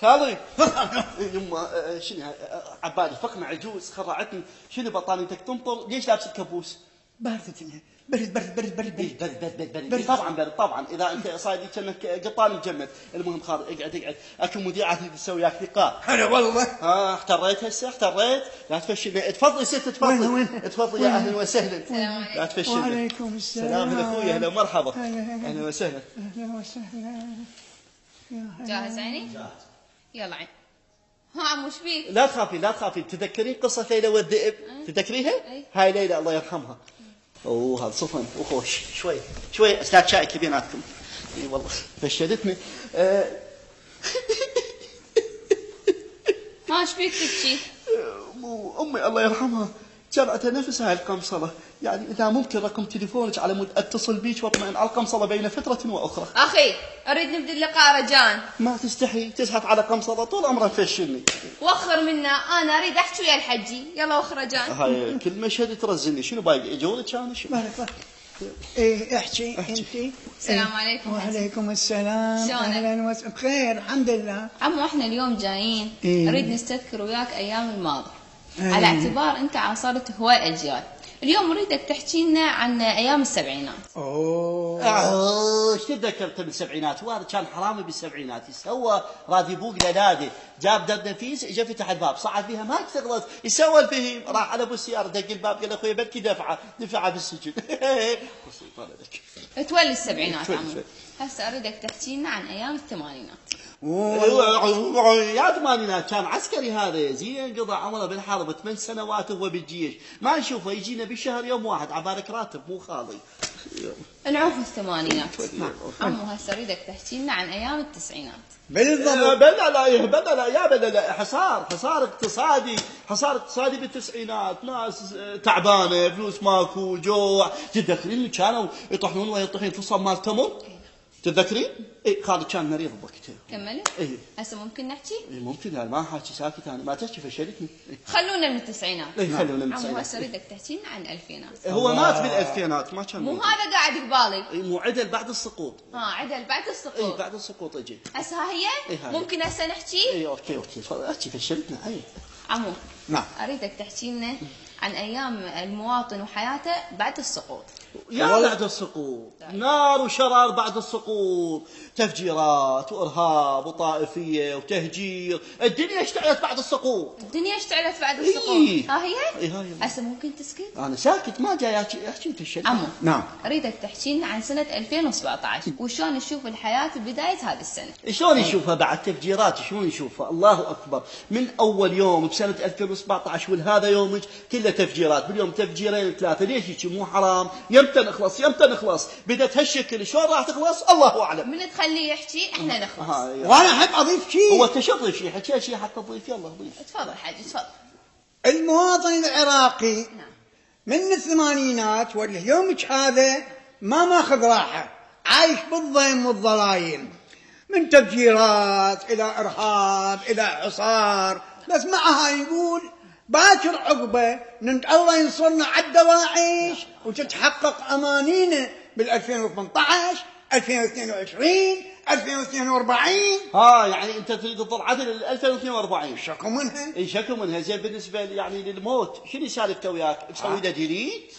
خالي يما شنو عبالي فقمة عجوز خرعتني. شنو بطانيتك تنطر؟ ليش لابس الكابوس؟ باردة برد طبعا برد طبعا. اذا انت صايدي كأنك قطان مجمد. المهم خالي اقعد اكو مذيعة تسوي وياك لقاء. هلا والله. احتريت هسه احتريت. لا تفشلني. تفضلي ست تفضلي. تفضلي يا اهلا وسهلا. لا تفشلني. وعليكم السلام. سلام هلا اخوي اهلا ومرحبا. اهلا وسهلا. اهلا وسهلا. جاهز عيني؟ جاهز. يلا عين. ها عمو ايش بيك؟ لا تخافي لا تخافي. تذكرين قصة ليلى والذئب؟ تذكريها؟ هاي ليلى الله يرحمها. اوه هذا صفن وخوش شوي استاذ شائك بيناتكم. اي والله فشلتني. ها ايش بيك تبكي؟ امي الله يرحمها جرأت نفسها القمصلة. يعني اذا ممكن رقم تليفونك على مود اتصل بيك واطمئن على القمصلة بين فترة واخرى. اخي اريد نبدا اللقاء رجان. ما تستحي تزحف على قمصلة طول عمرها تفشلني. وخر منا انا اريد احكي ويا الحجي. يلا وخر رجان. هاي كل مشهد ترزلني. شنو باقي اجولك انا شنو؟ بارك. ايه احكي انت. السلام عليكم. وعليكم السلام. شلونك؟ اهلا وسهلا بخير الحمد لله. عمو احنا اليوم جايين نريد نستذكر وياك ايام الماضي. أيه. على اعتبار انت عاصرت هواي اجيال. اليوم اريدك تحكي لنا عن ايام السبعينات. ايش تتذكرت بالسبعينات؟ وارد كان حرامي بالسبعينات يسوى راد يبوق لنادي جاب دب نفيس اجى فتح الباب صعد فيها ما تغلط يسوى الفهيم راح على ابو السياره دق الباب قال اخوي بلكي دفعه بالسجن. تولي السبعينات عمو. هسه اريدك تحكي لنا عن ايام الثمانينات. يا ثمانينات كان عسكري هذا زين قضى عمره بالحرب 8 سنوات وهو بالجيش. ما نشوفه يجينا بالشهر يوم واحد عبالك راتب مو خالي. نعوف الثمانينات. عمو هسه اريدك تحكي لنا عن ايام التسعينات. بالضبط. بلا لا حصار اقتصادي بالتسعينات. ناس تعبانه فلوس ماكو جوع. تتذكرين كانوا يطحنون ويطحين في صمال تمر؟ تتذكرين؟ اي خالد كان مريض بوقتها. كملي. اي هسه ممكن نحكي؟ اي ممكن. لا ما حاكي ساكت انا ما تحكي فشلتني. خلونا من التسعينات. اي خلونا من التسعينات. عمو هسه اريدك تحكي لنا عن الالفينات. هو مات بالالفينات ما كان مو موجود. هذا قاعد قبالي. اي مو عدل بعد السقوط. عدل بعد السقوط. اي بعد السقوط اجي. هسه ها هي؟ ممكن هسه نحكي؟ اي اوكي احكي فشلتنا. اي عمو نعم اريدك تحكي لنا عن ايام المواطن وحياته بعد السقوط. يا بعد السقوط نار وشرار. بعد السقوط تفجيرات وارهاب وطائفيه وتهجير. الدنيا اشتعلت بعد السقوط. الدنيا اشتعلت بعد السقوط. ها هي؟ هسه ممكن تسكت؟ انا ساكت ما جاي احكي فشلت. عمو نعم اريدك تحكي لنا عن سنه 2017 وشلون تشوف الحياه ببدايه هذه السنه. شلون يشوفها بعد تفجيرات؟ شلون يشوفها؟ الله اكبر. من اول يوم بسنه 2017 والهذا يومك كله تفجيرات. باليوم تفجيرين ثلاثه. ليش هيك؟ مو حرام؟ يمتى نخلص؟ بدت هالشكل شلون راح تخلص الله اعلم. من تخليه يحكي احنا نخلص. وانا احب اضيف شيء. هو انت شو تضيف شيء؟ حكيت شيء حتى تضيف. يلا ضيف. تفضل حاج تفضل. المواطن العراقي نعم. من الثمانينات واليومك هذا ما ماخذ راحه. عايش بالضيم والظلايم من تفجيرات الى ارهاب الى حصار. بس معها يقول باكر عقبه من الله ينصرنا على الدواعش وتتحقق امانينا بال 2018 2022 2042. يعني انت تريد تظل عدل ال 2042. شكو منها؟ اي شكو منها. زين بالنسبه يعني للموت شنو سالفته وياك؟ تسوي له ديليت؟